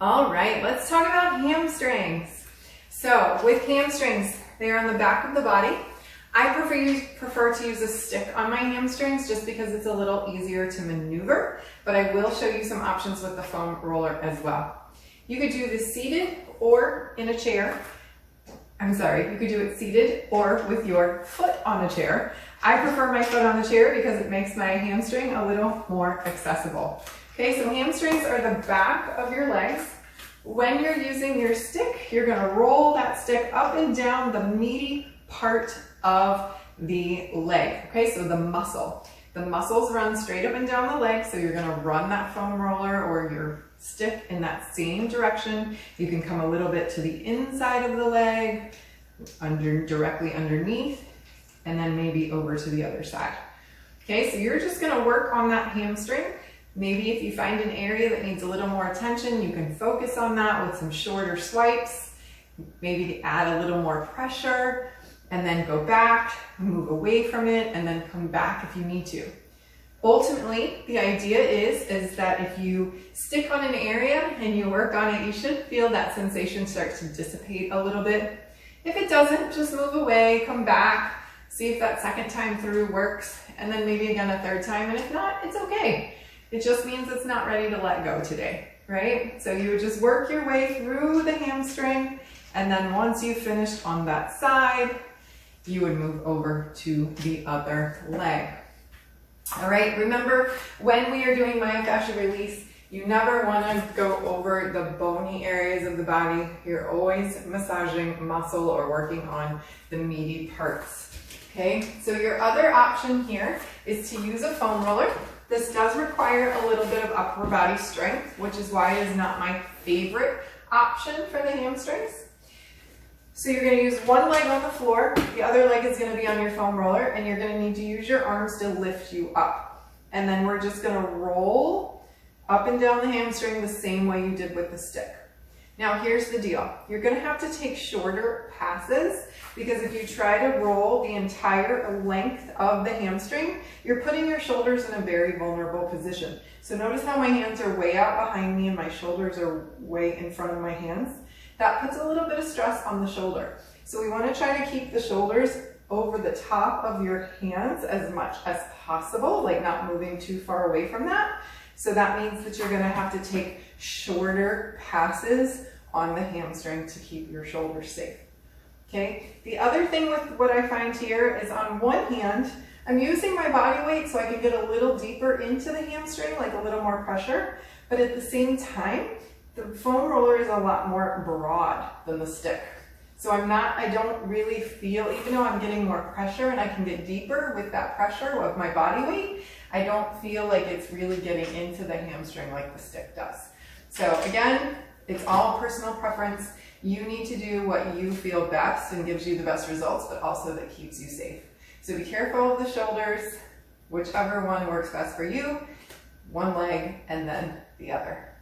All right, let's talk about hamstrings. So with hamstrings, they are on the back of the body. I prefer to use a stick on my hamstrings just because it's a little easier to maneuver, but I will show you some options with the foam roller as well. You could do this seated or in a chair. You could do it seated or with your foot on a chair. I prefer my foot on the chair because it makes my hamstring a little more accessible. Okay, so hamstrings are the back of your legs. When you're using your stick, you're gonna roll that stick up and down the meaty part of the leg. Okay, so the muscle. The muscles run straight up and down the leg, so you're gonna run that foam roller or your stick in that same direction. You can come a little bit to the inside of the leg, directly underneath, and then maybe over to the other side. Okay, so you're just gonna work on that hamstring. Maybe if you find an area that needs a little more attention, you can focus on that with some shorter swipes, maybe to add a little more pressure, and then go back, move away from it, and then come back if you need to. Ultimately, the idea is that if you stick on an area and you work on it, you should feel that sensation start to dissipate a little bit. If it doesn't, just move away, come back, see if that second time through works, and then maybe again a third time, and if not, it's okay. It just means it's not ready to let go today, right? So you would just work your way through the hamstring, and then once you finished on that side, you would move over to the other leg. All right, remember when we are doing myofascial release, you never want to go over the bony areas of the body. You're always massaging muscle or working on the meaty parts. Okay, so your other option here is to use a foam roller. This does require a little bit of upper body strength, which is why it is not my favorite option for the hamstrings. So you're going to use one leg on the floor, the other leg is going to be on your foam roller, and you're going to need to use your arms to lift you up. And then we're just going to roll up and down the hamstring the same way you did with the stick. Now here's the deal. You're going to have to take shorter passes because if you try to roll the entire length of the hamstring, you're putting your shoulders in a very vulnerable position. So notice how my hands are way out behind me and my shoulders are way in front of my hands. That puts a little bit of stress on the shoulder. So we want to try to keep the shoulders over the top of your hands as much as possible, like not moving too far away from that. So that means that you're going to have to take shorter passes on the hamstring to keep your shoulders safe. Okay. The other thing with what I find here is on one hand, I'm using my body weight so I can get a little deeper into the hamstring, like a little more pressure, but at the same time, the foam roller is a lot more broad than the stick. So I don't really feel, even though I'm getting more pressure and I can get deeper with that pressure of my body weight, I don't feel like it's really getting into the hamstring like the stick does. So again, it's all personal preference. You need to do what you feel best and gives you the best results, but also that keeps you safe. So be careful of the shoulders, whichever one works best for you, one leg and then the other.